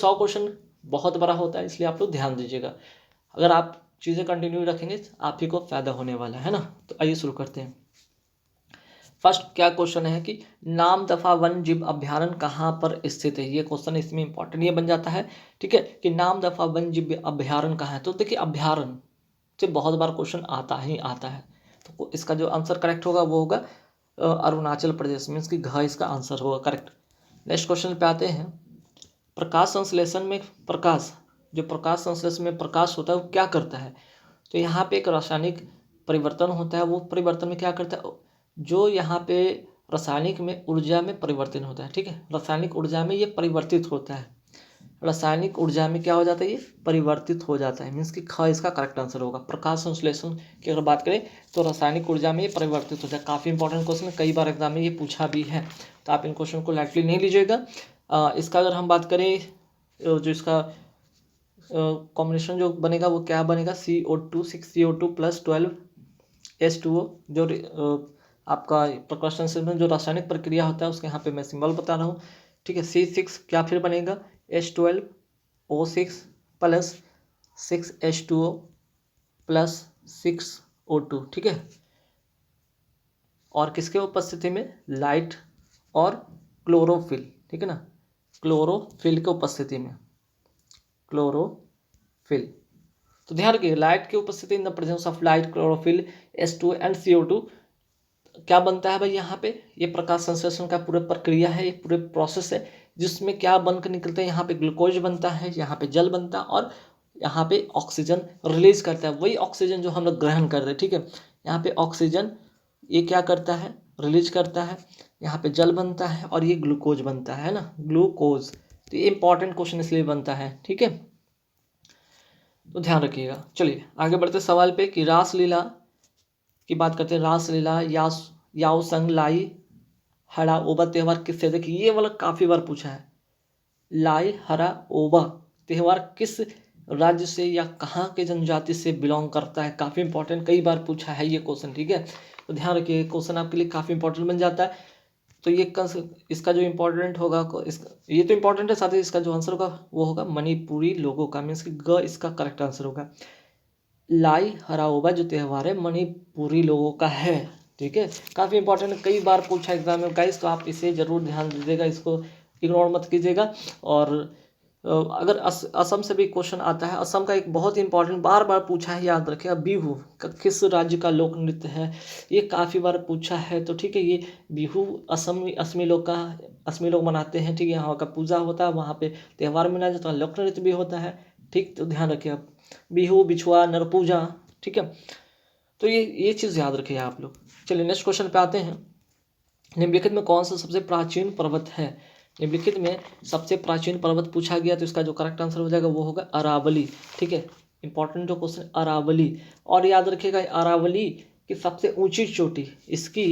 100 question बहुत बड़ा होता है, इसलिए आप लोग ध्यान दीजिएगा। अगर आप चीज़ें कंटिन्यू रखेंगे आप ही को फायदा होने वाला है ना। तो आइए शुरू करते हैं। फर्स्ट क्या क्वेश्चन है कि नामदफा वन जीव अभ्यारण्य कहाँ पर स्थित है। ये क्वेश्चन इसमें इंपॉर्टेंट ये बन जाता है, ठीक है, कि नामदफा वन जीव अभ्यारण्य कहाँ है। तो देखिए अभ्यारण्य से बहुत बार क्वेश्चन आता ही आता है, तो इसका जो आंसर करेक्ट होगा वो होगा अरुणाचल प्रदेश, मीन्स कि घ इसका आंसर होगा करेक्ट। नेक्स्ट क्वेश्चन पे आते हैं। प्रकाश संश्लेषण में जो प्रकाश संश्लेषण में प्रकाश होता है वो क्या करता है। तो यहाँ पे एक रासायनिक परिवर्तन होता है, वो परिवर्तन में क्या करता है, जो यहाँ पे रासायनिक में ऊर्जा में परिवर्तन होता है, ठीक है, रासायनिक ऊर्जा में ये परिवर्तित होता है, रासायनिक ऊर्जा में क्या हो जाता है, ये परिवर्तित हो जाता है, मीन्स कि ख इसका करेक्ट आंसर होगा। प्रकाश संश्लेषण की अगर बात करें तो रासायनिक ऊर्जा में ये परिवर्तित हो जाए। काफ़ी इंपॉर्टेंट क्वेश्चन है, कई बार एग्जाम में ये पूछा भी है, तो आप इन क्वेश्चन को लाइटली नहीं लीजिएगा। इसका अगर हम बात करें जो इसका कॉम्बिनेशन जो बनेगा वो क्या बनेगा, CO2 6CO2 + 12 H2O। जो आपका प्रकाश संश्लेषण जो रासायनिक प्रक्रिया होता है उसके यहाँ पे मैं सिंबल बता रहा हूँ, ठीक है। C6 क्या फिर बनेगा, H12O6 + 6H2O + 6O2, ठीक है। और किसके उपस्थिति में, लाइट और क्लोरोफिल, ठीक है ना, क्लोरोफिल के उपस्थिति में, क्लोरोफिल। तो ध्यान रखिए लाइट की उपस्थिति, in the presence of light, chlorophyll, H2 and CO2 क्या बनता है भाई यहाँ पे, ये प्रकाश संश्लेषण का पूरा प्रक्रिया है, ये पूरे प्रोसेस है जिसमें क्या बनकर निकलते हैं, यहाँ पे ग्लूकोज बनता है, यहाँ पे जल बनता है और यहाँ पे ऑक्सीजन रिलीज करता है, वही ऑक्सीजन जो हम लोग ग्रहण कर रहे हैं, ठीक है। यहाँ पे ऑक्सीजन ये क्या करता है, रिलीज करता है, यहाँ पे जल बनता है और ये ग्लूकोज बनता है ना, ग्लूकोज। तो ये इंपॉर्टेंट क्वेश्चन इसलिए बनता है, ठीक है, तो ध्यान रखिएगा। चलिए आगे बढ़ते सवाल पे कि रासलीला की बात करते हैं। रासलीला याओ संग लाई हरा ओबा त्यौहार किससे, देखिए ये वाला काफ़ी बार पूछा है, लाई हरा ओबा त्यौहार किस राज्य से या कहाँ के जनजाति से बिलोंग करता है, काफ़ी इंपॉर्टेंट, कई बार पूछा है ये क्वेश्चन, ठीक है। तो ध्यान रखिए क्वेश्चन आपके लिए काफ़ी इंपॉर्टेंट बन जाता है। तो ये इसका जो इम्पोर्टेंट होगा ये तो इम्पोर्टेंट है, साथ ही इसका जो आंसर होगा वो होगा मणिपुरी लोगों का, मीन्स कि ग इसका करेक्ट आंसर होगा। लाई हराओबा जो त्यौहार है मणिपुरी लोगों का है, ठीक है, काफ़ी इंपॉर्टेंट, कई बार पूछा एग्जाम में गाइस, तो आप इसे जरूर ध्यान दीजिएगा, इसको इग्नोर मत कीजिएगा। और अगर असम से भी क्वेश्चन आता है, असम का एक बहुत इंपॉर्टेंट बार बार पूछा है, याद रखिएगा, बिहू किस राज्य का लोक नृत्य है, ये काफ़ी बार पूछा है, तो ठीक है, ये बिहू असमी लोग मनाते हैं, ठीक है, यहाँ का पूजा होता है, वहाँ पे त्यौहार मनाया जाता है, लोक नृत्य भी होता है, ठीक, तो ध्यान रखिए आप, बिहू, बिछुआ, नरपूजा, ठीक है, तो ये चीज़ याद रखिए आप लोग। चलिए नेक्स्ट क्वेश्चन पे आते हैं। निम्नलिखित में कौन सा सबसे प्राचीन पर्वत है, निम्नलिखित में सबसे प्राचीन पर्वत पूछा गया, तो इसका जो करेक्ट आंसर हो जाएगा वो होगा अरावली, ठीक है, इंपॉर्टेंट जो क्वेश्चन अरावली। और याद रखिएगा अरावली की सबसे ऊंची चोटी, इसकी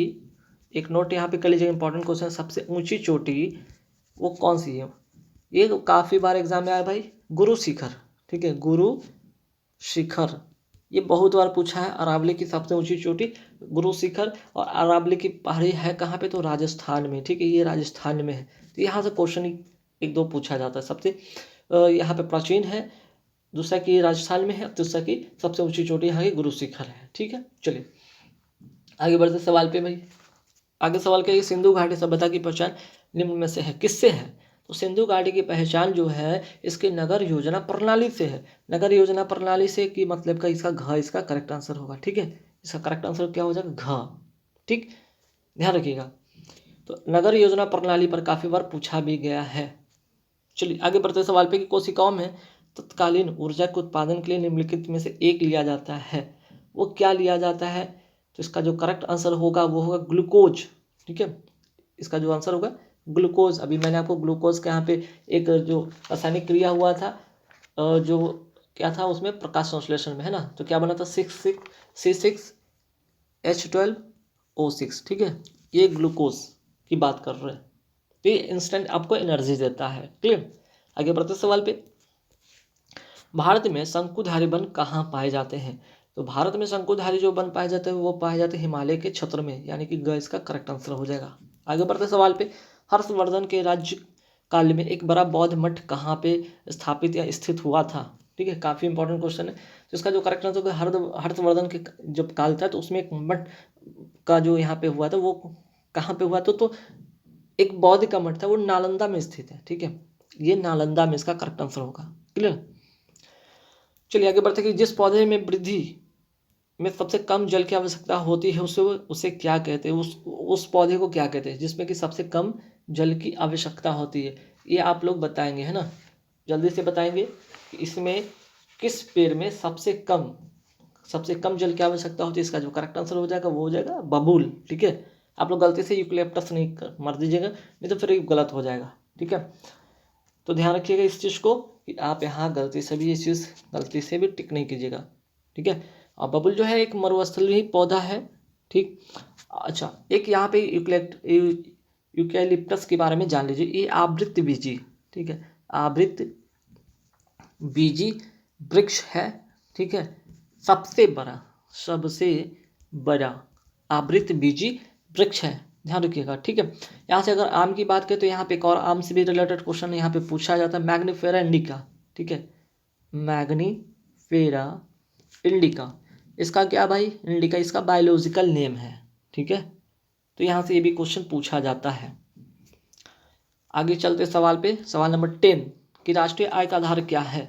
एक नोट यहाँ पे कर लीजिएगा, इंपॉर्टेंट क्वेश्चन, सबसे ऊंची चोटी वो कौन सी है, ये काफ़ी बार एग्जाम में आया भाई, गुरु शिखर, ठीक है, गुरु शिखर, ये बहुत बार पूछा है, अरावली की सबसे ऊंची चोटी गुरु शिखर, और अरावली की पहाड़ी है कहाँ पे, तो राजस्थान में, ठीक है, ये राजस्थान में है। तो यहाँ से क्वेश्चन एक दो पूछा जाता है, सबसे यहाँ पे प्राचीन है, दूसरा की राजस्थान में है, तीसरा की सबसे ऊंची चोटी यहाँ की गुरु शिखर है, ठीक है। चलिए आगे बढ़ते सवाल पे भाई, आगे सवाल क्या है, सिंधु घाटी सभ्यता की पहचान निम्न में से है, किससे है, तो सिंधु घाटी की पहचान जो है इसके नगर योजना प्रणाली से है, नगर योजना प्रणाली से की मतलब का इसका घ इसका करेक्ट आंसर होगा, ठीक है, इसका करेक्ट आंसर क्या हो जाएगा, घ, ठीक, ध्यान रखिएगा। तो नगर योजना प्रणाली पर काफ़ी बार पूछा भी गया है। चलिए आगे बढ़ते सवाल पे कि कोशिकाओं में तत्कालीन ऊर्जा के उत्पादन के लिए निम्नलिखित में से एक लिया जाता है, वो क्या लिया जाता है, तो इसका जो करेक्ट आंसर होगा वो होगा ग्लूकोज, ठीक है, इसका जो आंसर होगा ग्लूकोज। अभी मैंने आपको ग्लूकोज के यहाँ पे एक जो रासायनिक क्रिया हुआ था, जो क्या था उसमें प्रकाश संश्लेषण में, है ना, तो क्या बना था, C6H12O6, ठीक है, ये ग्लूकोज की बात कर रहे हैं, तो ये इंस्टेंट आपको एनर्जी देता है, क्लियर। आगे बढ़ते सवाल पे, भारत में शंकुधारी वन कहाँ पाए जाते हैं, तो भारत में शंकुधारी जो वन पाए जाते हैं वो पाए जाते हैं हिमालय के क्षेत्र में, यानी कि ग इसका करेक्ट आंसर हो जाएगा। आगे बढ़ते सवाल पे, हर्षवर्धन के राज्य काल में एक बड़ा बौद्ध मठ कहाँ पे स्थापित या स्थित हुआ था? ठीक है, काफ़ी इंपॉर्टेंट क्वेश्चन है। तो इसका जो करेक्ट आंसर होगा हर्षवर्धन के जब काल था तो उसमें एक मठ का जो यहाँ पे हुआ था वो कहाँ पे हुआ था? तो एक बौद्ध का मठ था, वो नालंदा में स्थित है। ठीक है, ये नालंदा में इसका करेक्ट आंसर होगा। क्लियर? चलिए आगे बढ़ते कि जिस पौधे में वृद्धि में सबसे कम जल की आवश्यकता होती है उसे क्या कहते हैं? उस पौधे को क्या कहते हैं जिसमें कि सबसे कम जल की आवश्यकता होती है? ये आप लोग बताएंगे, है ना, जल्दी से बताएंगे कि इसमें किस पेड़ में सबसे कम जल की आवश्यकता होती है। इसका जो करेक्ट आंसर हो जाएगा वो हो जाएगा बबूल। ठीक है, आप लोग गलती से यूकलिप्टस नहीं मार दीजिएगा, नहीं तो फिर गलत हो जाएगा। ठीक है, तो ध्यान रखिएगा इस चीज़ को कि आप यहाँ गलती से भी ये चीज़ गलती से भी टिक नहीं कीजिएगा। ठीक है, और बबुल जो है एक मरुस्थलीय पौधा है। ठीक, अच्छा एक यहाँ पे यूकैलिप्टस के बारे में जान लीजिए। ये आवृत बीजी, ठीक है, आवृत बीजी वृक्ष है। ठीक है, सबसे बड़ा आवृत बीजी वृक्ष है, ध्यान रखिएगा। ठीक है, यहाँ से अगर आम की बात करें तो यहाँ पे एक और आम से भी रिलेटेड क्वेश्चन यहाँ पे पूछा जाता है, मैग्नीफेरा इंडिका। ठीक है, मैग्नीफेरा इंडिका, इसका क्या भाई? इंडिका इसका बायोलॉजिकल नेम है। ठीक है, तो यहाँ से ये भी क्वेश्चन पूछा जाता है। आगे चलते सवाल पे, सवाल नंबर 10 कि राष्ट्रीय आय का आधार क्या है?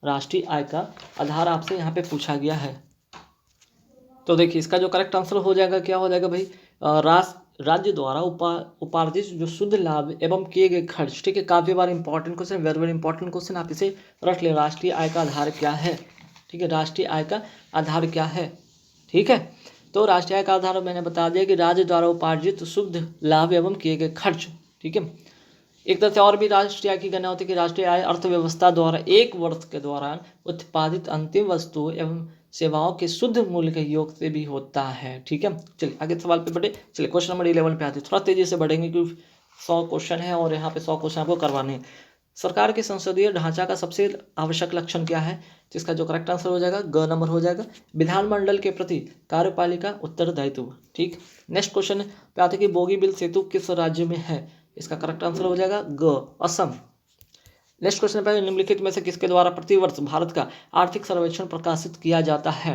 राष्ट्रीय आय का आधार आपसे यहाँ पे पूछा गया है। तो देखिए इसका जो करेक्ट आंसर हो जाएगा क्या हो जाएगा भाई? राज्य द्वारा उपार्जित जो शुद्ध लाभ एवं किए गए खर्च। ठीक है, काफ़ी बार important question, very very important question, आप इसे रख लें। राष्ट्रीय आय का आधार क्या है? ठीक है, राष्ट्रीय आय का आधार क्या है? ठीक है, तो राष्ट्रीय आय का आधार मैंने बता दिया कि राज्य द्वारा उपार्जित शुद्ध लाभ एवं किए गए खर्च। ठीक है, एक तरह से और भी राष्ट्रीय आय की गणना होती है कि राष्ट्रीय आय अर्थव्यवस्था द्वारा एक वर्ष के दौरान उत्पादित अंतिम वस्तु एवं सेवाओं के शुद्ध मूल्य के योग से भी होता है। ठीक है, चलिए आगे सवाल पे बढ़े। चलिए क्वेश्चन नंबर 11 पे आते हैं, थोड़ा तेजी से बढ़ेंगे क्योंकि 100 क्वेश्चन है और यहाँ पे 100 क्वेश्चन आपको करवाने हैं। सरकार के संसदीय ढांचा का सबसे आवश्यक लक्षण क्या है? जिसका जो करेक्ट आंसर हो जाएगा ग नंबर हो जाएगा, विधानमंडल के प्रति कार्यपालिका उत्तरदायित्व। ठीक, नेक्स्ट क्वेश्चन पे आते हैं कि बोगीबिल सेतु किस राज्य में है? इसका करेक्ट आंसर हो जाएगा ग, असम। नेक्स्ट क्वेश्चन पे निम्नलिखित में से किसके द्वारा प्रतिवर्ष भारत का आर्थिक सर्वेक्षण प्रकाशित किया जाता है?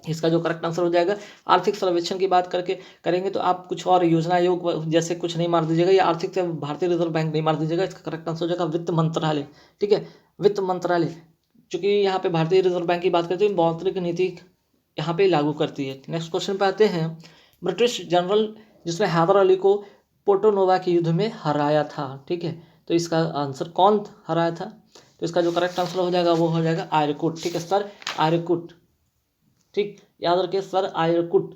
इसका जो करेक्ट आंसर हो जाएगा, आर्थिक सर्वेक्षण की बात करेंगे तो आप कुछ और योजना आयोग जैसे कुछ नहीं मार दीजिएगा, या आर्थिक से भारतीय रिजर्व बैंक नहीं मार दीजिएगा। इसका करेक्ट आंसर हो जाएगा वित्त मंत्रालय। ठीक है, वित्त मंत्रालय, चूंकि यहाँ पे भारतीय रिजर्व बैंक की बात करते हैं, मौद्रिक नीति यहाँ पे लागू करती है। नेक्स्ट क्वेश्चन पे आते हैं, ब्रिटिश जनरल जिसने हैदर अली को पोर्टोनोवा के युद्ध में हराया था। ठीक है, तो इसका आंसर कौन हराया था? तो इसका जो करेक्ट आंसर हो जाएगा वो हो जाएगा आर्यकुट। ठीक है, सर आर्यकुट। ठीक, याद रखिए सर आर्यकुट।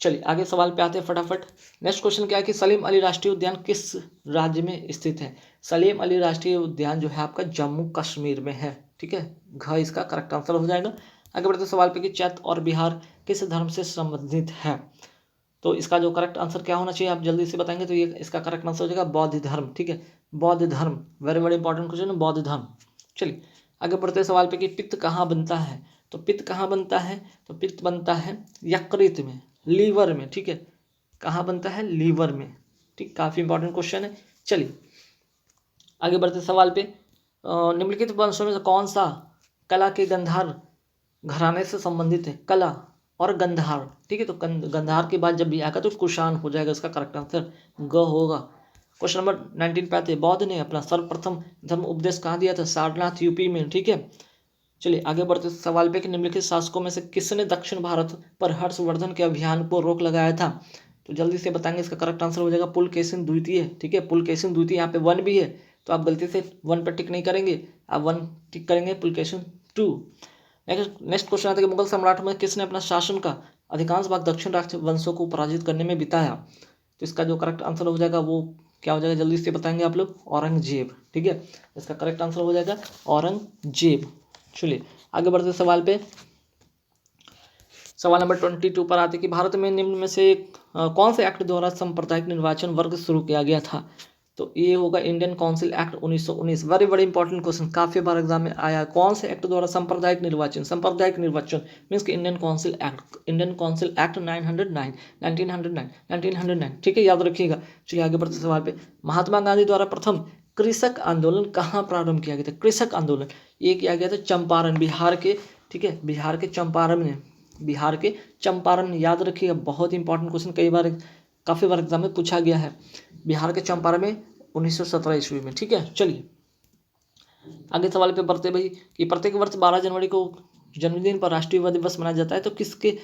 चलिए आगे सवाल पे आते हैं फटाफट। नेक्स्ट क्वेश्चन क्या है कि सलीम अली राष्ट्रीय उद्यान किस राज्य में स्थित है? सलीम अली राष्ट्रीय उद्यान जो है आपका जम्मू कश्मीर में है। ठीक है, घ इसका करेक्ट आंसर हो जाएगा। आगे बढ़ते सवाल पे कि चैत्र और बिहार किस धर्म से संबंधित है? तो इसका जो करेक्ट आंसर क्या होना चाहिए आप जल्दी से बताएंगे तो ये इसका करेक्ट आंसर हो जाएगा बौद्ध धर्म। ठीक है, बौद्ध धर्म, वेरी वेरी इंपॉर्टेंट क्वेश्चन है, बौद्ध धर्म। चलिए आगे बढ़ते सवाल पे कि पित्त कहाँ बनता है? तो पित्त कहाँ बनता है? तो पित्त बनता है यकृत में, लीवर में। ठीक है, कहाँ बनता है? लीवर में। ठीक, काफ़ी इंपॉर्टेंट क्वेश्चन है। चलिए आगे बढ़ते सवाल पे, निम्नलिखित वंशों में से कौन सा कला के गंधार घराने से संबंधित है? कला और गंधार। ठीक है, तो गंधार के बाद जब भी आएगा तो कुषाण हो जाएगा, इसका करेक्ट आंसर ग होगा। क्वेश्चन नंबर 19 पे आते हैं, बौद्ध ने अपना सर्वप्रथम धर्म उपदेश कहाँ दिया था? सारनाथ यूपी में। ठीक है, चलिए आगे बढ़ते सवाल पे कि निम्नलिखित शासकों में से किसने दक्षिण भारत पर हर्षवर्धन के अभियान को रोक लगाया था? तो जल्दी से बताएंगे, इसका करेक्ट आंसर हो जाएगा पुलकेशिन द्वितीय। ठीक है, पुलकेशिन द्वितीय, यहाँ पे 1 भी है तो आप गलती से 1 पर टिक नहीं करेंगे, आप 1 टिक करेंगे, पुलकेशिन 2। नेक्स्ट क्वेश्चन आता है कि मुगल सम्राट में किसने अपना शासन का अधिकांश भाग दक्षिण राजवंशों को पराजित करने में बिताया? तो इसका जो करेक्ट आंसर हो जाएगा वो क्या हो जाएगा, जल्दी से बताएंगे आप लोग, औरंगजेब। ठीक है, इसका करेक्ट आंसर हो जाएगा औरंगजेब। चलिए आगे बढ़ते सवाल पे, सवाल नंबर 22 पर आते कि भारत में निम्न में से कौन से एक्ट द्वारा सांप्रदायिक निर्वाचन वर्ग शुरू किया गया था? तो ये होगा Indian council act 1919। Very very important question, काफी बार एग्जाम में आया। कौन से एक्ट द्वारा सांप्रदायिक निर्वाचन मीन्स कि इंडियन काउंसिल एक्ट 909 1909, ठीक है, याद रखिएगा। चलिए आगे बढ़ते सवाल पे। महात्मा गांधी द्वारा प्रथम कृषक आंदोलन कहाँ प्रारंभ किया गया था? कृषक आंदोलन ये किया गया था चंपारण, बिहार के, ठीक है, बिहार के चंपारण में, याद रखिएगा, बहुत इंपॉर्टेंट क्वेश्चन, काफी बार एग्जाम में पूछा गया है। बिहार के चंपारण में 1917 ईस्वी में, ठीक है। चलिए आगे सवाल पे बढ़ते भाई कि प्रत्येक वर्ष 12 जनवरी को जन्मदिन पर राष्ट्रीय युवा दिवस मनाया जाता है, तो किसके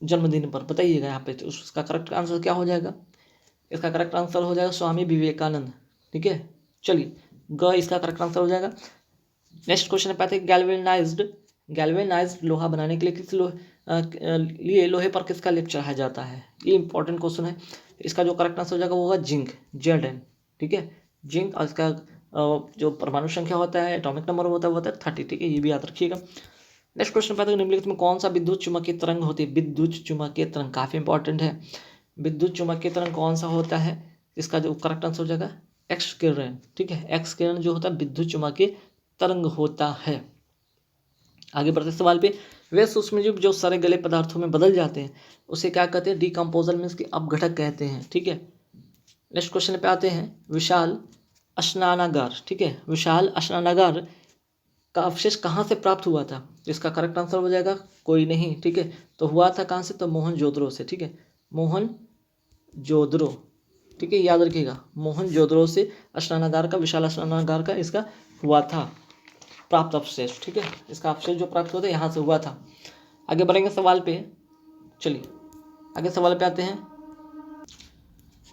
जन्मदिन पर बताइएगा यहाँ पे। तो उसका करेक्ट आंसर क्या हो जाएगा? इसका करेक्ट आंसर हो जाएगा स्वामी विवेकानंद, ठीक है। चलिए इसका करेक्ट आंसर हो जाएगा। नेक्स्ट क्वेश्चन पे आते हैं, गैल्वेनाइज्ड लोहा बनाने के लिए लोहे पर किसका लेप चढ़ाया जाता है? ये इंपॉर्टेंट क्वेश्चन है। इसका जो करेक्ट आंसर हो जाएगा वो होगा जिंक, Zn, ठीक है, जिंक। और इसका जो परमाणु संख्या होता है, एटॉमिक नंबर होता है, वो होता है 30, ठीक है, ये भी याद रखिएगा। नेक्स्ट क्वेश्चन पे आते हैं, निम्नलिखित में कौन सा विद्युत चुम्बकीय तरंग होती है? विद्युत चुम्बकीय तरंग काफी इंपॉर्टेंट है। विद्युत चुम्बकीय तरंग कौन सा होता है? इसका जो करेक्ट आंसर हो जाएगा एक्स किरण, ठीक है, एक्स किरण जो होता है विद्युत चुम्बकीय तरंग होता है। आगे बढ़ते सवाल पे, वे सूक्ष्मजीव जो सारे गले पदार्थों में बदल जाते हैं उसे क्या कहते हैं? डिकम्पोजल मीन्स कि अपघटक कहते हैं, ठीक है। नेक्स्ट क्वेश्चन पे आते हैं, विशाल स्नानागार, ठीक है, विशाल स्नानागार का अवशेष कहाँ से प्राप्त हुआ था? इसका करेक्ट आंसर हो जाएगा कोई नहीं, ठीक है, तो हुआ था कहाँ से? तो मोहनजोदड़ो से, ठीक है, मोहनजोदड़ो, ठीक है, याद रखिएगा, मोहनजोदड़ो से स्नानागार का, विशाल स्नानागार का इसका हुआ था प्राप्त अवशेष, ठीक है, इसका अवशेष जो प्राप्त हुआ था यहाँ से हुआ था। आगे बढ़ेंगे सवाल पे। चलिए आगे सवाल पे आते हैं।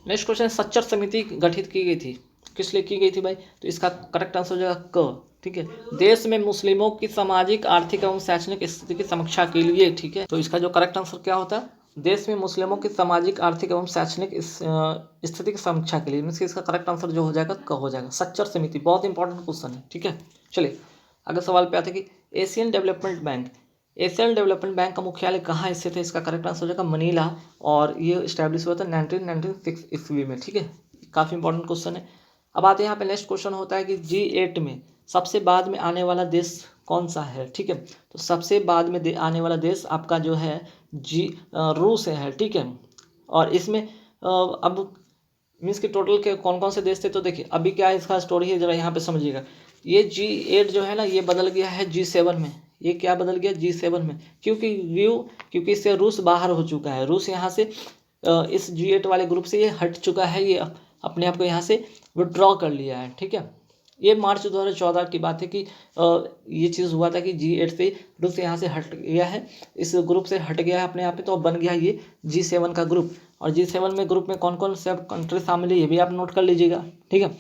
नेक्स्ट क्वेश्चन, सच्चर समिति गठित की गई थी, किस लिए की गई थी भाई? तो इसका करेक्ट आंसर हो जाएगा क, ठीक है, देश में मुस्लिमों की सामाजिक, आर्थिक एवं शैक्षणिक स्थिति की समीक्षा के लिए, ठीक है। तो इसका जो करेक्ट आंसर क्या होता है? देश में मुस्लिमों की सामाजिक, आर्थिक एवं शैक्षणिक स्थिति की समीक्षा के लिए, मीन्स इसका करेक्ट आंसर जो हो जाएगा क हो जाएगा। सच्चर समिति बहुत इंपॉर्टेंट क्वेश्चन है, ठीक है। चलिए अगर सवाल पे आते हैं कि एशियन डेवलपमेंट बैंक का मुख्यालय कहाँ स्थित है? इसका करेक्ट आंसर हो जाएगा मनीला, और ये स्टैब्लिश हुआ था 1996 ईस्वी में, ठीक है, काफ़ी इंपॉर्टेंट क्वेश्चन है। अब आते हैं यहाँ पे, नेक्स्ट क्वेश्चन होता है कि G8 में सबसे बाद में आने वाला देश कौन सा है? ठीक है, तो सबसे बाद में आने वाला देश आपका जो है रूस है, ठीक है। और इसमें अब मीन्स कि टोटल के कौन कौन से देश थे, तो देखिए अभी क्या इसका स्टोरी है, जरा यहाँ पे समझिएगा। ये G8 जो है ना, ये बदल गया है G7 में। ये क्या बदल गया? G7 में, क्योंकि इससे रूस बाहर हो चुका है। रूस यहाँ से इस G8 वाले ग्रुप से ये हट चुका है, ये अपने आप को यहाँ से विड्रॉ कर लिया है, ठीक है। ये मार्च 2014 की बात है कि ये चीज़ हुआ था कि G8 से रूस यहाँ से हट गया है, इस ग्रुप से हट गया है अपने आप पे, तो अब बन गया ये G7 का ग्रुप। और G7 में ग्रुप में कौन कौन से कंट्री शामिल है ये भी आप नोट कर लीजिएगा, ठीक है।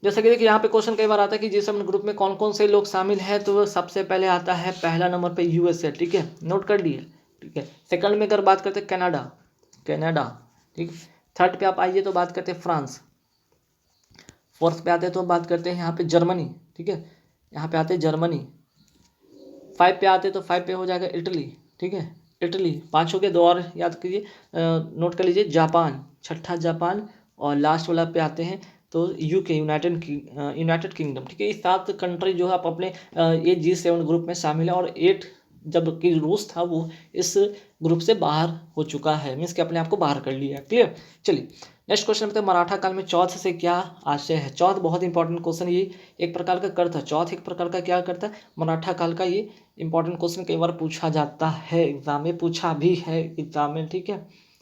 जैसा कि देखिए यहाँ पे क्वेश्चन कई बार आता है कि G7 ग्रुप में कौन कौन से लोग शामिल है, तो सबसे पहले आता है पहला नंबर पे USA, ठीक है, नोट कर लिए, ठीक है। सेकंड में अगर बात करते हैं कनाडा, ठीक। थर्ड पे आप आइए तो बात करते हैं फ्रांस। फोर्थ पे आते हैं तो बात करते हैं यहाँ पे जर्मनी, ठीक है, यहाँ पे आते हैं जर्मनी। 5 पे आते हैं तो 5 पे हो जाएगा इटली, ठीक है, इटली। 5 हो गए, 2 और याद कीजिए, नोट कर लीजिए, जापान, छठा जापान। और लास्ट वाला पे आते हैं तो यूके, यूनाइटेड किंगडम, ठीक है। ये 7 कंट्री जो है आप अपने ये G7 ग्रुप में शामिल है। और 8 जबकि रूस था वो इस ग्रुप से बाहर हो चुका है, मीन्स कि अपने आप को बाहर कर लिया है, क्लियर। चलिए नेक्स्ट क्वेश्चन पे, मराठा काल में चौथ से क्या आशय है? चौथ बहुत इंपॉर्टेंट क्वेश्चन, ये एक प्रकार का कर था, चौथ एक प्रकार का क्या करता है? मराठा काल का। ये इंपॉर्टेंट क्वेश्चन कई बार पूछा जाता है एग्जाम में, पूछा भी है एग्जाम में, ठीक है,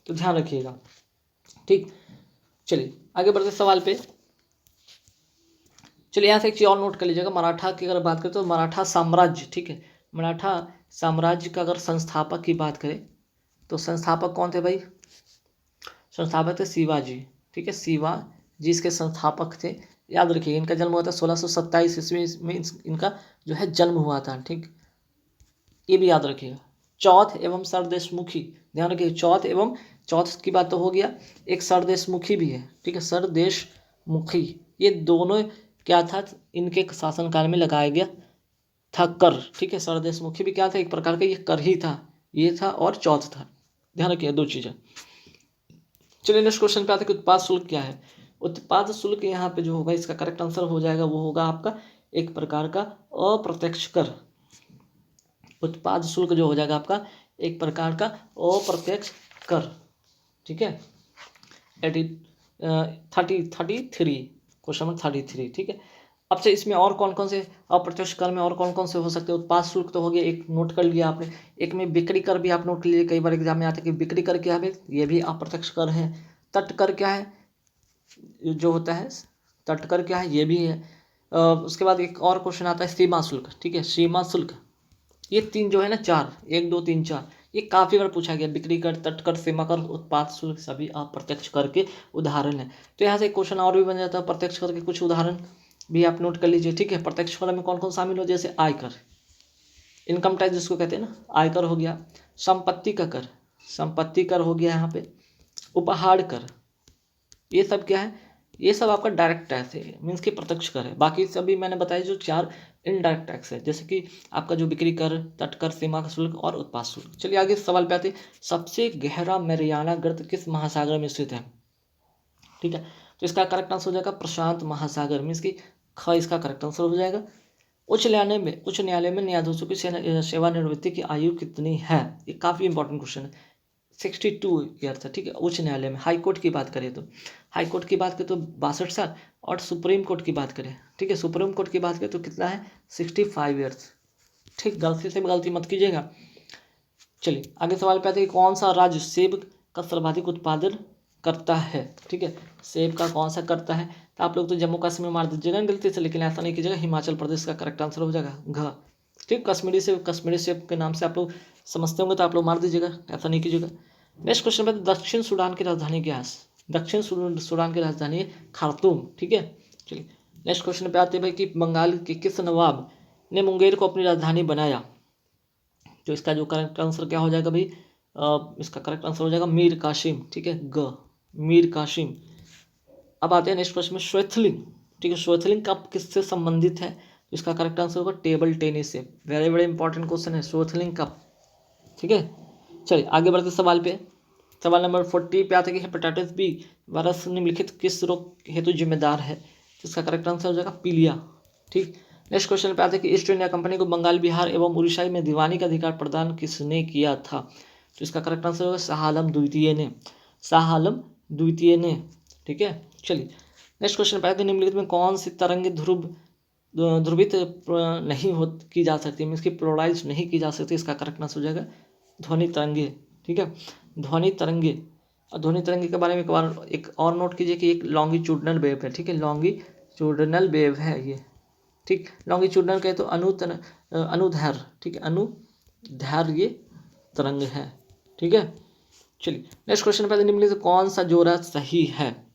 तो ध्यान रखिएगा, ठीक। चलिए आगे बढ़ते सवाल पे। चलिए यहाँ से एक चीज़ और नोट कर लीजिएगा, मराठा की अगर बात करें तो मराठा साम्राज्य, ठीक है, मराठा साम्राज्य का अगर संस्थापक की बात करें तो संस्थापक कौन थे भाई? संस्थापक थे शिवाजी, ठीक है, शिवाजी इसके संस्थापक थे। याद रखिए इनका जन्म हुआ था 1627 ईस्वी में, इनका जो है जन्म हुआ था, ठीक, ये भी याद रखिएगा। चौथ एवं सरदेशमुखी, ध्यान रखिए, चौथ की बात तो हो गया, एक सरदेशमुखी भी है, ठीक है, सरदेशमुखी, ये दोनों क्या था? इनके शासनकाल में लगाया गया था कर, ठीक है। सरदेशमुखी भी क्या था? एक प्रकार का ये कर ही था, ये था, और चौथ था, ध्यान रखिए 2 चीज़ें। चलिए नेक्स्ट क्वेश्चन पे आते हैं कि उत्पाद शुल्क क्या है? उत्पाद शुल्क यहाँ पे जो होगा इसका करेक्ट आंसर हो जाएगा वो होगा आपका एक प्रकार का अप्रत्यक्ष कर। उत्पाद शुल्क जो हो जाएगा आपका एक प्रकार का अप्रत्यक्ष कर। ठीक है, 33 क्वेश्चन नंबर 33। ठीक है, अब से इसमें और कौन कौन से अप्रत्यक्ष कर में और कौन कौन से हो सकते हैं। उत्पाद शुल्क तो हो गया, एक नोट कर लिया आपने। एक में बिक्री कर भी आप नोट कर लीजिए, कई बार एग्जाम में आता है कि बिक्री कर क्या है, ये भी अप्रत्यक्ष कर है। तट कर क्या है, जो होता है तट कर क्या है, ये भी है। उसके बाद एक और क्वेश्चन आता है सीमा शुल्क। ठीक है, सीमा शुल्क, ये तीन जो है ना, 4, 1 2 3 4, ये काफ़ी बार पूछा गया। बिक्री कर, तट कर, सीमा कर, उत्पाद शुल्क सभी अप्रत्यक्ष कर के उदाहरण है। तो यहाँ से एक क्वेश्चन और भी बन जाता है, प्रत्यक्ष कर के कुछ उदाहरण भी आप नोट कर लीजिए। ठीक है, प्रत्यक्ष कर में कौन कौन शामिल हो, जैसे आयकर, इनकम टैक्स जिसको कहते हैं ना, आयकर हो गया। संपत्ति का कर, संपत्ति कर हो गया यहाँ पे। उपहार कर, ये सब क्या है, ये सब आपका डायरेक्ट टैक्स है, मीन्स कि प्रत्यक्ष कर है। बाकी सभी मैंने बताया जो 4 इनडायरेक्ट टैक्स है, जैसे कि आपका जो बिक्री कर, तट कर, सीमा का शुल्क और उत्पाद शुल्क। चलिए आगे सवाल पे आते, सबसे गहरा मैरियाना गर्त किस महासागर में स्थित है। ठीक है, तो इसका करेक्ट आंसर हो जाएगा प्रशांत महासागर, मीन्स कि ख इसका करेक्ट आंसर हो जाएगा। उच्च न्यायालय में न्यायाधीशों की सेवानिवृत्ति की आयु कितनी है, ये काफ़ी इंपॉर्टेंट क्वेश्चन है। 62 ईयर्स है। ठीक है, उच्च न्यायालय में। हाई कोर्ट की बात करें तो, हाई कोर्ट की बात करें तो 62 साल, और सुप्रीम कोर्ट की बात करें, ठीक है, सुप्रीम कोर्ट की बात करें तो कितना है, 65 ईयर्स। ठीक, गलती से गलती मत कीजिएगा। चलिए आगे सवाल पे आते हैं, कौन सा राज्य सेब का सर्वाधिक उत्पादन करता है। ठीक है, सेब का कौन सा करता है, तो आप लोग तो जम्मू कश्मीर मार दीजिएगा गलती से, लेकिन ऐसा नहीं कीजिएगा, हिमाचल प्रदेश का करेक्ट आंसर हो जाएगा घ। ठीक, कश्मीरी सेब के नाम से आप लोग समझते होंगे तो आप लोग मार दीजिएगा, ऐसा नहीं कीजिएगा। नेक्स्ट क्वेश्चन पे, दक्षिण सूडान की राजधानी क्या है। दक्षिण सूडान की राजधानी है खार्तूम। ठीक है, चलिए नेक्स्ट क्वेश्चन पे आते हैं भाई कि बंगाल के किस नवाब ने मुंगेर को अपनी राजधानी बनाया। तो इसका जो करेक्ट आंसर क्या हो जाएगा भाई, इसका करेक्ट आंसर हो जाएगा मीर कासिम। ठीक है, ग, मीर कासिम। अब आते हैं नेक्स्ट क्वेश्चन में, श्वेतलिंग। ठीक है, श्वेतलिंग कप किससे संबंधित है, तो इसका करेक्ट आंसर होगा टेबल टेनिस से। वेरी वेरी इंपॉर्टेंट क्वेश्चन है श्वेतलिंग कप। ठीक है, चलिए आगे बढ़ते सवाल पे। सवाल नंबर 40 पे आते हैं कि हेपेटाइटिस बी वायरस निम्नलिखित किस रोग हेतु जिम्मेदार है, तो इसका करेक्ट आंसर हो जाएगा पीलिया। ठीक, नेक्स्ट क्वेश्चन पे आते हैं कि ईस्ट इंडिया कंपनी को बंगाल, बिहार एवं उड़ीसा में दीवानी का अधिकार प्रदान किसने किया था, तो इसका करेक्ट आंसर होगा शाह आलम द्वितीय ने, शाह आलम द्वितीय ने। ठीक है, चलिए नेक्स्ट क्वेश्चन पे आते हैं, निम्नलिखित में कौन सी तरंग ध्रुवित नहीं हो की जा सकती, मीन्स की पोलराइज नहीं की जा सकती, इसका करेक्ट आंसर हो जाएगा ध्वनि तरंगे। ठीक है, ध्वनि तरंगे। और ध्वनि तरंगे के बारे में एक बार एक और नोट कीजिए कि एक लॉन्गिट्यूडनल वेव है। ठीक है, लॉन्गिट्यूडनल वेव है ये। ठीक, लॉन्गिट्यूडनल कहे तो अनुदैर्घ्य। ठीक है, अनुदैर्घ्य तरंग है। ठीक है, चलिए नेक्स्ट क्वेश्चन पे, निम्नलिखित कौन सा जोड़ा सही है,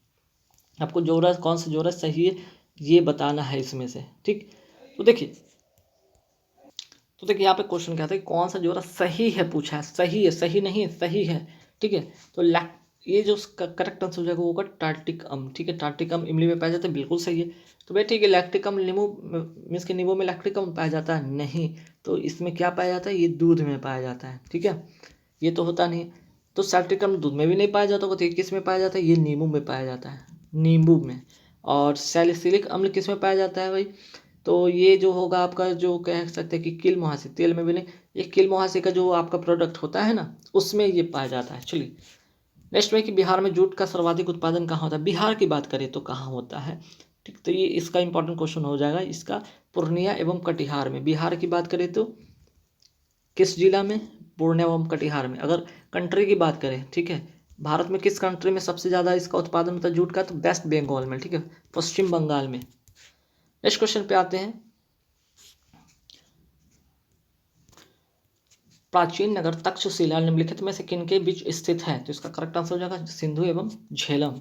आपको जोड़ा कौन सा जोड़ा सही है ये बताना है इसमें से। ठीक, तो देखिए यहाँ पे क्वेश्चन क्या था, कौन सा जोड़ा सही है पूछा है, सही है, सही नहीं है, सही है। ठीक है, तो ये जो करेक्ट आंसर हो जाएगा वो होगा टार्टिक अम्ल। ठीक है, टार्टिक अम्ल इमली में पाया जाता है, बिल्कुल सही है। तो भाई ठीक है, लैक्टिक अम्ल नींबू मीन्स के नींबू में लैक्टिक अम्ल पाया जाता है, नहीं, तो इसमें क्या पाया जाता है, ये दूध में पाया जाता है। ठीक है, ये तो होता नहीं। तो सैल्टिक अम्ल दूध में भी नहीं पाया जाता होगा, तो ये किस में पाया जाता है, ये नींबू में पाया जाता है, नींबू में। और सैलिसिलिक अम्ल किस में पाया जाता है भाई, तो ये जो होगा आपका जो कह सकते हैं कि किल मुहासे, तेल में भी नहीं, ये किल मुहासे का जो आपका प्रोडक्ट होता है ना, उसमें ये पाया जाता है। चलिए नेक्स्ट में कि बिहार में जूट का सर्वाधिक उत्पादन कहाँ होता है, बिहार की बात करें तो कहाँ होता है। ठीक, तो ये इसका इंपॉर्टेंट क्वेश्चन हो जाएगा इसका, पूर्णिया एवं कटिहार में। बिहार की बात करें तो किस जिला में, पूर्णिया एवं कटिहार में। अगर कंट्री की बात करें, ठीक है, भारत में किस कंट्री में सबसे ज़्यादा इसका उत्पादन होता है जूट का, तो वेस्ट बंगाल में। ठीक है, पश्चिम बंगाल में। नेक्स्ट क्वेश्चन पे आते हैं, प्राचीन नगर तक्षशिला निम्नलिखित में से किनके बीच स्थित है, तो इसका करेक्ट आंसर हो जाएगा सिंधु एवं झेलम।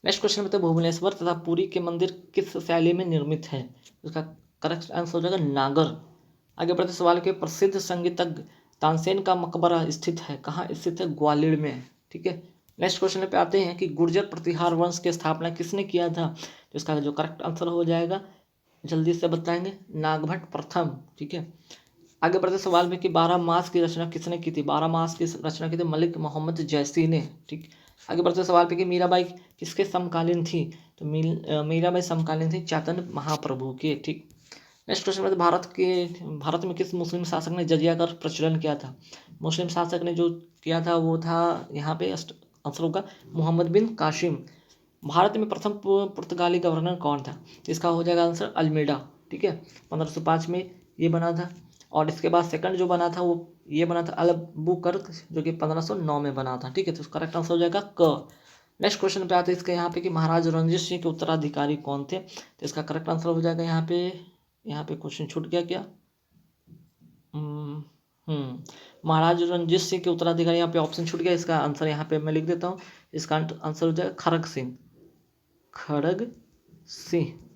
नेक्स्ट क्वेश्चन पे, भुवनेश्वर तथा पुरी के मंदिर किस शैली में निर्मित है, इसका करेक्ट आंसर हो जाएगा नागर। आगे बढ़ते सवाल के, प्रसिद्ध संगीतज्ञ तानसेन का मकबरा स्थित है, कहाँ स्थित है, ग्वालियर में। ठीक है, नेक्स्ट क्वेश्चन पे आते हैं कि गुर्जर प्रतिहार वंश की स्थापना किसने किया था, तो इसका जो करेक्ट आंसर हो जाएगा जल्दी से बताएंगे, नागभट्ट प्रथम। ठीक है, आगे बढ़ते सवाल में कि 12 मास की रचना किसने की थी, 12 मास की रचना की थी मलिक मोहम्मद जैसी ने। ठीक, आगे बढ़ते सवाल पे कि मीराबाई किसके समकालीन थी, तो मीराबाई समकालीन थी चैतन्य महाप्रभु के। ठीक, नेक्स्ट क्वेश्चन में भारत में किस मुस्लिम शासक ने जजिया कर प्रचलन किया था? मुस्लिम शासक ने जो किया था वो था यहाँ पे आंसर होगा मोहम्मद बिन कासिम। भारत में प्रथम पुर्तगाली गवर्नर कौन था? तो इसका हो जाएगा आंसर अल्मेडा। ठीक है, 1505 में ये बना था। और इसके बाद सेकंड जो बना था वो ये बना था अलबुकर्क, जो कि 1509 में बना था। ठीक है, तो करेक्ट आंसर हो जाएगा क। नेक्स्ट क्वेश्चन पे आते हैं इसके यहाँ पे कि महाराज रणजीत सिंह के उत्तराधिकारी कौन थे? तो इसका करेक्ट आंसर हो जाएगा यहाँ पे क्वेश्चन छूट गया क्या? महाराज रणजीत सिंह के उत्तराधिकारी, यहाँ पे ऑप्शन छूट गया। इसका आंसर यहाँ पे मैं लिख देता हूँ। इसका आंसर हो जाएगा खड़ग सिंह।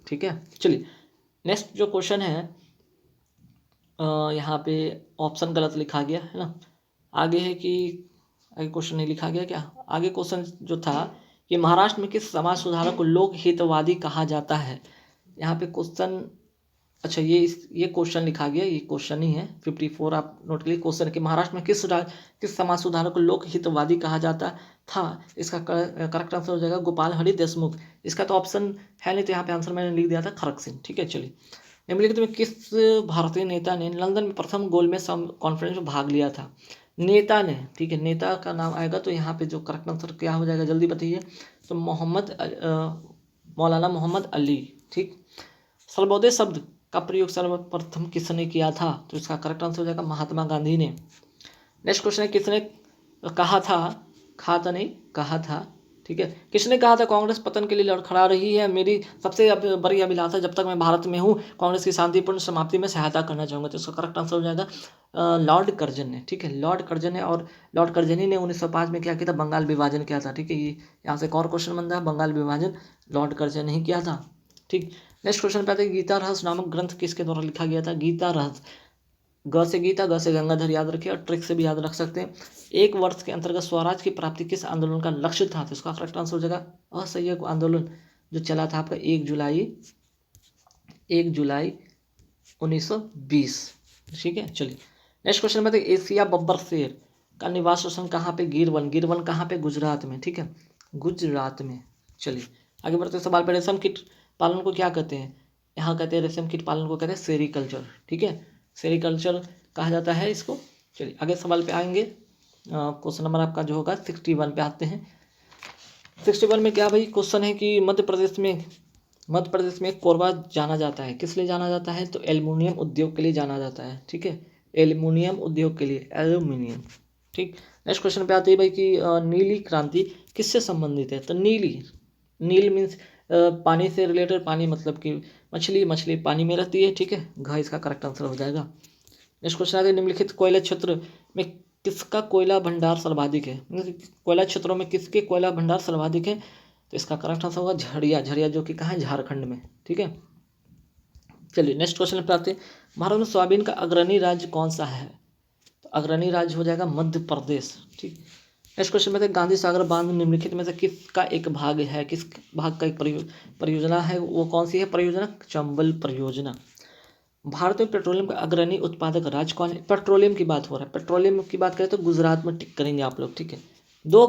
ठीक है, चलिए नेक्स्ट जो क्वेश्चन है यहाँ पे ऑप्शन गलत लिखा गया है ना। आगे है कि आगे क्वेश्चन नहीं लिखा गया क्या? आगे क्वेश्चन जो था कि महाराष्ट्र में किस समाज सुधारक को लोक हितवादी कहा जाता है? यहाँ पे क्वेश्चन, अच्छा ये क्वेश्चन लिखा गया, ये क्वेश्चन ही है 54 आप नोट के लिए। क्वेश्चन है कि महाराष्ट्र में किस समाज सुधारक को लोक हितवादी कहा जाता था? इसका करेक्ट आंसर हो जाएगा गोपाल हरि देशमुख। इसका तो ऑप्शन है नहीं, तो यहाँ पे आंसर मैंने लिख दिया था खड़ग सिंह। ठीक है, चलिए निम्नलिखित में किस भारतीय नेता ने लंदन में प्रथम गोलमेज कॉन्फ्रेंस में भाग लिया था? नेता ने, ठीक है, नेता का नाम आएगा तो यहाँ पे जो करेक्ट आंसर क्या हो जाएगा जल्दी बताइए। तो मौलाना मोहम्मद अली। ठीक, सर्वोदय शब्द का प्रयोग सर्वप्रथम किसने किया था? तो इसका करेक्ट आंसर हो जाएगा महात्मा गांधी ने। नेक्स्ट क्वेश्चन है किसने कहा था, कहा था, ठीक है, किसने कहा था कांग्रेस पतन के लिए लड़खड़ा रही है? मेरी सबसे बड़ी अभिलाषा जब तक मैं भारत में हूँ कांग्रेस की शांतिपूर्ण समाप्ति में सहायता करना चाहूँगा। तो इसका करेक्ट आंसर हो जाएगा लॉर्ड कर्जन ने। ठीक है, लॉर्ड कर्जन है, और लॉर्ड कर्जन ही ने 1905 में क्या किया था? बंगाल विभाजन किया था। ठीक है, ये यहाँ से एक और क्वेश्चन बनता है, बंगाल विभाजन लॉर्ड कर्जन ने ही किया था। ठीक, नेक्स्ट क्वेश्चन पे आते हैं गीता रहस्य नामक ग्रंथ किसके द्वारा लिखा गया था? गीता रहस्य, ग से गीता, ग से गंगाधर याद रखिए, और ट्रिक से भी याद रख सकते हैं। एक वर्ष के अंतर्गत स्वराज की प्राप्ति किस आंदोलन का लक्ष्य था? तो इसका करेक्ट आंसर हो जाएगा असहयोग आंदोलन, जो चला था आपका 1 जुलाई 1920। ठीक है, चलिए नेक्स्ट क्वेश्चन में एशिया बब्बर शेर का निवास स्थान कहाँ पे? गिरवन कहाँ पे? गुजरात में। ठीक है, गुजरात में। चलिए आगे बढ़ते सवाल पे, रेशम कीट पालन को क्या कहते हैं? यहाँ कहते हैं रेशम कीट पालन को कहते हैं सेरीकल्चर। ठीक है, सेरीकल्चर कहा जाता है इसको। चलिए आगे सवाल पे आएंगे। क्वेश्चन नंबर आपका जो होगा 61 पे आते हैं। 61 में क्या भाई क्वेश्चन है कि मध्य प्रदेश में कोरबा जाना जाता है, किस लिए जाना जाता है? तो एल्युमिनियम उद्योग के लिए जाना जाता है। ठीक है, एल्युमिनियम उद्योग के लिए, एल्युमिनियम। ठीक, नेक्स्ट क्वेश्चन पे आते हैं भाई कि नीली क्रांति किससे संबंधित है? तो नील मीन्स पानी से रिलेटेड, पानी मतलब कि मछली पानी में रहती है। ठीक है, घ इसका करेक्ट आंसर हो जाएगा। नेक्स्ट क्वेश्चन आगे, निम्नलिखित कोयला क्षेत्र में किसका कोयला भंडार सर्वाधिक है? कोयला क्षेत्रों में किसके कोयला भंडार सर्वाधिक है? तो इसका करेक्ट आंसर होगा झरिया, जो कि कहाँ है? झारखंड में। ठीक है, चलिए नेक्स्ट क्वेश्चन पे आते हैं। भारत में सोयाबीन का अग्रणी राज्य कौन सा है? तो अग्रणी राज्य हो जाएगा मध्य प्रदेश। ठीक, नेक्स्ट क्वेश्चन में गांधी सागर बांध निम्नलिखित में से किसका एक भाग है? किस भाग का एक परियोजना है? वो कौन सी है परियोजना? चंबल परियोजना। भारत में पेट्रोलियम का अग्रणी उत्पादक राज्य कौन है? पेट्रोलियम की बात हो रहा है, पेट्रोलियम की बात करें तो गुजरात में टिक करेंगे आप लोग। ठीक है, दो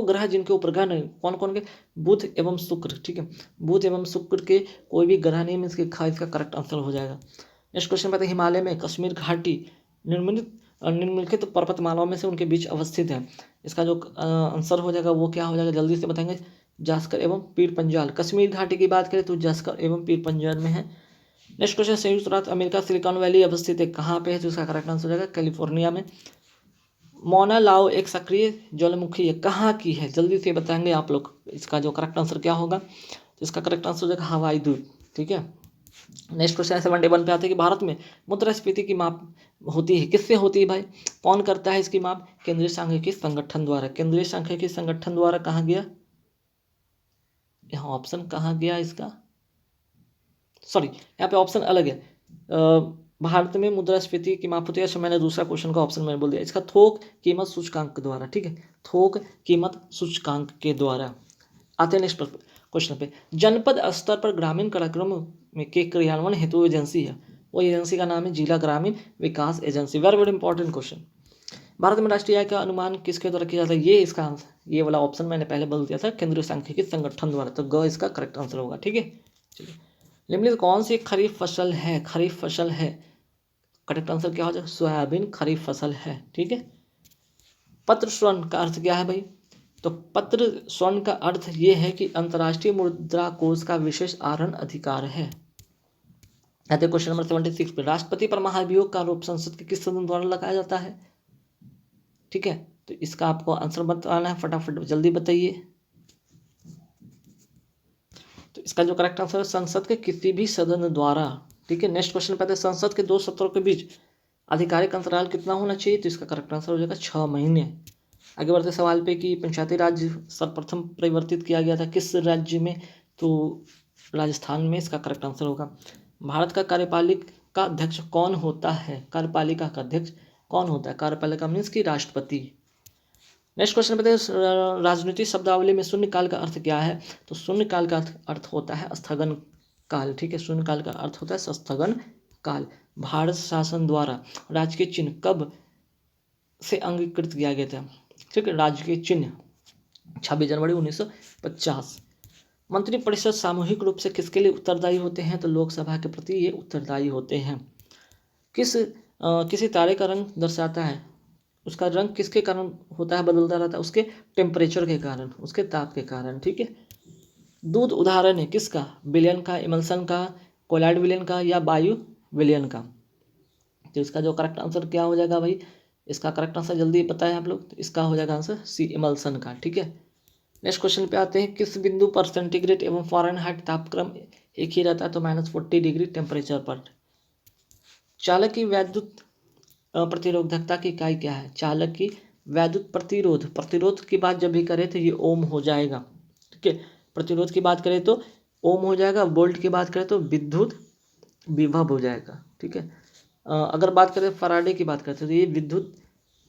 ग्रह जिनके ऊपर ग्रह नहीं, कौन कौन के? बुध एवं शुक्र। ठीक है, बुध एवं शुक्र के कोई भी ग्रह नहीं, मीन्स इसका करेक्ट आंसर हो जाएगा। नेक्स्ट क्वेश्चन में हिमालय में कश्मीर घाटी निम्नलिखित पर्वतमालाओं में से उनके बीच अवस्थित है। इसका जो आंसर हो जाएगा वो क्या हो जाएगा जल्दी से बताएंगे? जास्कर एवं पीर पंजाल। कश्मीर घाटी की बात करें तो जास्कर एवं पीर पंजाल में है। नेक्स्ट क्वेश्चन, संयुक्त राज्य अमेरिका सिलिकॉन वैली अवस्थित है, कहाँ पे है? तो इसका करेक्ट आंसर हो जाएगा कैलिफोर्निया में। मोना लाओ एक सक्रिय ज्वालामुखी है, कहाँ की है? जल्दी से बताएंगे आप लोग, इसका जो करेक्ट आंसर क्या होगा? तो इसका करेक्ट आंसर हो जाएगा हवाई द्वीप। ठीक है, नेक्स्ट क्वेश्चन 71 पे आते हैं कि भारत में मुद्रास्फीति की माप होती है, किससे होती है भाई? कौन करता है इसकी माप? केंद्रीय सांख्यिकी संगठन द्वारा। केंद्रीय सांख्यिकी संगठन द्वारा कहाँ गया? यहाँ ऑप्शन कहाँ गया इसका? सॉरी, यहाँ पे ऑप्शन अलग है। भारत में मुद्रास्फीति की माप होती है। मैंने दूसरा क्वेश्चन का ऑप्शन मैंने बोल दिया। इसका थोक कीमत सूचकांक द्वारा। ठीक है, थोक कीमत सूचकांक के द्वारा। आते हैं नेक्स्ट क्वेश्चन पे, जनपद स्तर पर ग्रामीण कार्यक्रम में के क्रियान्वयन हेतु एजेंसी है, वो एजेंसी का नाम है जिला ग्रामीण विकास एजेंसी। Very very important question. Bharat में राष्ट्रीय आय का अनुमान किसके द्वारा किया जाता है? ये इसका आंसर, ये वाला ऑप्शन मैंने पहले बोल दिया था, केंद्रीय सांख्यिकी संगठन द्वारा, तो ग इसका करेक्ट आंसर होगा। ठीक है, चलिए निम्नलिखित कौन सी खरीफ फसल है? खरीफ फसल है, करेक्ट आंसर क्या हो जाएगा? सोयाबीन खरीफ फसल है। ठीक है, पत्र स्वर्ण का अर्थ क्या है भाई? तो पत्र स्वर्ण का अर्थ ये है कि अंतर्राष्ट्रीय मुद्रा कोष का विशेष आहरण अधिकार है। आते क्वेश्चन नंबर 76 पे, राष्ट्रपति पर महाभियोग का आरोप संसद के किस सदन द्वारा लगाया जाता है? ठीक है, तो इसका आपको आंसर बताना है, फटाफट जल्दी बताइए। तो इसका जो करेक्ट आंसर है, संसद के किसी भी सदन द्वारा। ठीक है, नेक्स्ट क्वेश्चन पे आते हैं, संसद के 2 सत्रों के बीच आधिकारिक अंतराल कितना होना चाहिए? तो इसका करेक्ट आंसर हो जाएगा 6 महीने। आगे बढ़ते सवाल पे कि पंचायती राज सर्वप्रथम परिवर्तित किया गया था किस राज्य में? तो राजस्थान में इसका करेक्ट आंसर होगा। भारत का कार्यपालिका अध्यक्ष कौन होता है? कार्यपालिका का अध्यक्ष कौन होता है? कार्यपालिका मीन्स की राष्ट्रपति। नेक्स्ट क्वेश्चन पे राजनीति शब्दावली में शून्यकाल का अर्थ क्या है? तो शून्यकाल का अर्थ होता है स्थगन काल। ठीक है, शून्यकाल का अर्थ होता है स्थगन काल। भारत शासन द्वारा राजकीय चिन्ह कब से अंगीकृत किया गया था? ठीक है, राजकीय चिन्ह 26 जनवरी 1950। मंत्रिपरिषद सामूहिक रूप से किसके लिए उत्तरदायी होते हैं? तो लोकसभा के प्रति ये उत्तरदायी होते हैं। किसी तारे का रंग दर्शाता है, उसका रंग किसके कारण होता है, बदलता रहता है? उसके टेम्परेचर के कारण, उसके ताप के कारण। ठीक है, दूध उदाहरण है किसका? विलयन का, इमल्सन का, कोलाइड विलयन का या बायु विलयन का? तो इसका जो करेक्ट आंसर क्या हो जाएगा भाई? इसका करेक्ट आंसर जल्दी बताएं आप लोग। तो इसका हो जाएगा आंसर सी, इमल्सन का। ठीक है, नेक्स्ट क्वेश्चन पे आते हैं, किस बिंदु पर सेंटीग्रेड एवं फ़ारेनहाइट तापक्रम एक ही रहता है? तो -40 डिग्री टेम्परेचर पर। चालक की वैद्युत प्रतिरोधकता की इकाई क्या है? चालक की वैद्युत प्रतिरोध की बात जब भी करें तो ये ओम हो जाएगा। ठीक है, प्रतिरोध की बात करें तो ओम हो जाएगा, वोल्ट की बात करें तो विद्युत विभव हो जाएगा। ठीक है, अगर बात करें फराडे की बात करते हैं तो ये विद्युत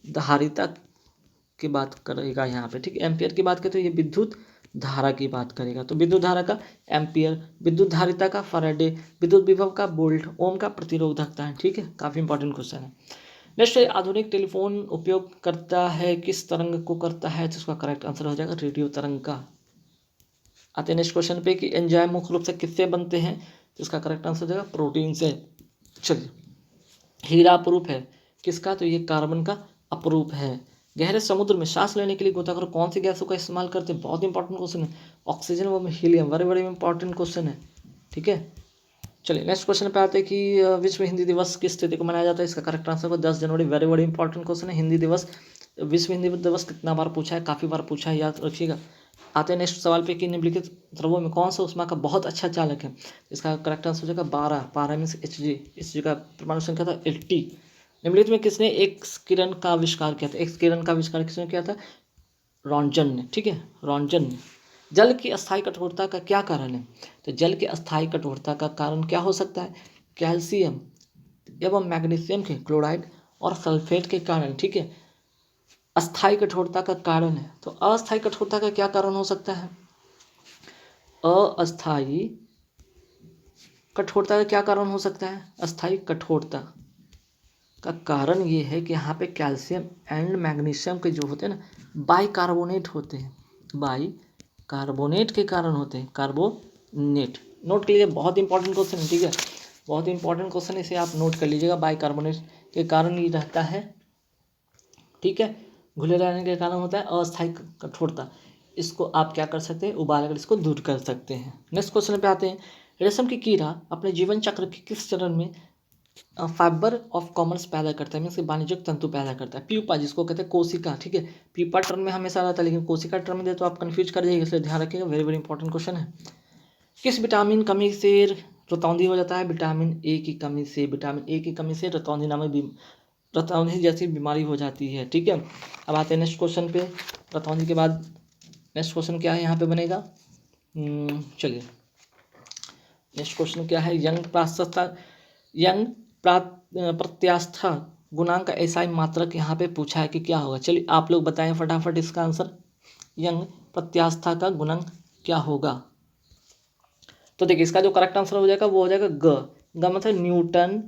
धारिता की बात करेगा यहाँ पे। ठीक है, एम्पियर की बात करें तो ये विद्युत धारा की बात करेगा। तो विद्युत धारा का एम्पियर, विद्युत धारिता का फराडे, विद्युत विभव का वोल्ट, ओम का प्रतिरोधकता है। ठीक है, काफ़ी इंपॉर्टेंट क्वेश्चन है। नेक्स्ट, आधुनिक टेलीफोन उपयोग करता है किस तरंग को करता है? तो उसका करेक्ट आंसर हो जाएगा रेडियो तरंग का। आते हैं नेक्स्ट क्वेश्चन पे कि एंजाइम मुख्य रूप से किससे बनते हैं? तो इसका करेक्ट आंसर हो जाएगा प्रोटीन से। चलिए, हीरा अपरूप है किसका? तो ये कार्बन का अपरूप है। गहरे समुद्र में सांस लेने के लिए गोताखोर कौन सी गैसों का इस्तेमाल करते हैं? बहुत इंपॉर्टेंट क्वेश्चन है, ऑक्सीजन व helium, very very important question है। ठीक है, चलिए नेक्स्ट क्वेश्चन पे आते हैं कि विश्व हिंदी दिवस किस तिथि को मनाया जाता है? इसका करेक्ट आंसर होगा 10 जनवरी। वेरी वेरी इंपॉर्टेंट क्वेश्चन है। हिंदी दिवस, विश्व हिंदी दिवस कितना बार पूछा है? काफ़ी बार पूछा है, याद रखिएगा। आते हैं नेक्स्ट सवाल पे कि निम्नलिखित द्रव्यों में कौन सा ऊष्मा का बहुत अच्छा चालक है? इसका करेक्ट आंसर हो जाएगा 12 मीन्स Hg। इस जगह परमाणु संख्या था 80। निम्नलिखित में किसने एक्स किरण का आविष्कार किया था? एक्स किरण का आविष्कार किसने किया था? रॉन्टन ने। ठीक है, रॉन्टन ने। जल की अस्थायी कठोरता का क्या कारण है? तो जल की अस्थायी कठोरता का कारण क्या हो सकता है? कैल्शियम एवं मैग्नीशियम के क्लोराइड और सल्फेट के कारण। ठीक है, अस्थायी कठोरता का कारण है। तो अस्थायी कठोरता का क्या कारण हो सकता है? अस्थायी कठोरता का क्या कारण हो सकता है? अस्थायी कठोरता का कारण ये है कि यहाँ पे कैल्शियम एंड मैग्नीशियम के जो होते हैं ना, बाइकार्बोनेट होते हैं, बाइकार्बोनेट के कारण होते हैं, कार्बोनेट। नोट कर लीजिए, बहुत इंपॉर्टेंट क्वेश्चन है। ठीक है, बहुत इंपॉर्टेंट क्वेश्चन है, इसे आप नोट कर लीजिएगा। बाइकार्बोनेट के कारण ये रहता है। ठीक है, घुले रहने के कारण होता है अस्थायी कठोरता। इसको आप क्या कर सकते हैं? उबाल कर इसको दूर कर सकते हैं। नेक्स्ट क्वेश्चन पे आते हैं, रेशम की कीड़ा अपने जीवन चक्र के किस चरण में फाइबर ऑफ कॉमर्स पैदा करता है? मीन्स वाणिज्यिक तंतु पैदा करता है? प्यूपा, जिसको कहते हैं कोशिका। ठीक है, प्यूपा टर्म में हमेशा रहता है, लेकिन कोशिका टर्म में दे तो आप कंफ्यूज कर जाइएगा, इसलिए ध्यान रखिएगा। वेरी वेरी इंपॉर्टेंट क्वेश्चन है। किस विटामिन कमी से रतौंधी हो जाता है? विटामिन ए की कमी से। विटामिन ए की कमी से रतौंधी नामक रतौंधी जैसी बीमारी हो जाती है। ठीक है, अब आते हैं नेक्स्ट क्वेश्चन पे। रतौंधी के बाद नेक्स्ट क्वेश्चन क्या है यहाँ पे बनेगा? चलिए, नेक्स्ट क्वेश्चन क्या है? यंग प्रत्यास्था गुणांक का एसआई मात्रक यहाँ पे पूछा है कि क्या होगा? चलिए आप लोग बताएं फटाफट इसका आंसर। यंग प्रत्यास्था का गुणांक क्या होगा? तो देखिए, इसका जो करेक्ट आंसर हो जाएगा वो हो जाएगा ग मतलब न्यूटन।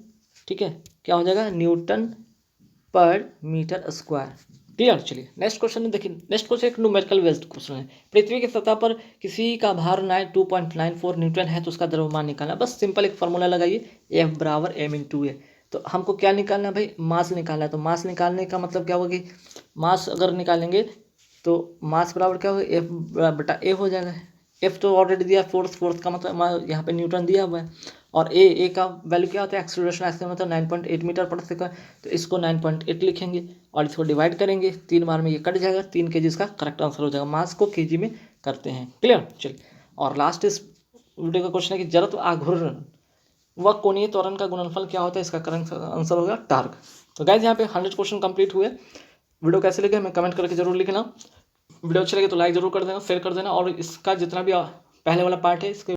ठीक है, क्या हो जाएगा? न्यूटन पर मीटर स्क्वायर। क्लियर। चलिए नेक्स्ट क्वेश्चन देखिए, नेक्स्ट क्वेश्चन एक न्यूमेरिकल बेस्ड क्वेश्चन है। पृथ्वी की सतह पर किसी का भार 2.94 न्यूटन है तो उसका द्रव्यमान निकालना। बस सिंपल एक फार्मूला लगाइए, F बराबर m/a। तो हमको क्या निकालना है भाई, मास निकालना है। तो मास निकालने का मतलब क्या होगा कि मास अगर निकालेंगे तो मास बराबर क्या होगा, F/a हो जाएगा। F तो ऑलरेडी दिया, फोर्स का मतलब यहाँ पे न्यूटन दिया हुआ है। और ए का वैल्यू क्या होता है, एक्सीलरेशन मतलब 9.8 मीटर पर सेकंड। तो इसको 9.8 लिखेंगे और इसको डिवाइड करेंगे 3 बार में, ये कट जाएगा। 3 kg इसका करेक्ट आंसर हो जाएगा। मास को kg में करते हैं। क्लियर। चलिए और लास्ट इस वीडियो का क्वेश्चन है कि जड़त्व आघूर्ण व कोणीय त्वरण का गुणनफल क्या होता है, इसका करेक्ट आंसर होगा टार्क। तो गाइस यहाँ पे 100 क्वेश्चन कंप्लीट हुए। वीडियो कैसे लगे हमें कमेंट करके जरूर लिखना। वीडियो अच्छे लगे तो लाइक जरूर कर देना, शेयर कर देना, और इसका जितना भी पहले वाला पार्ट है इसके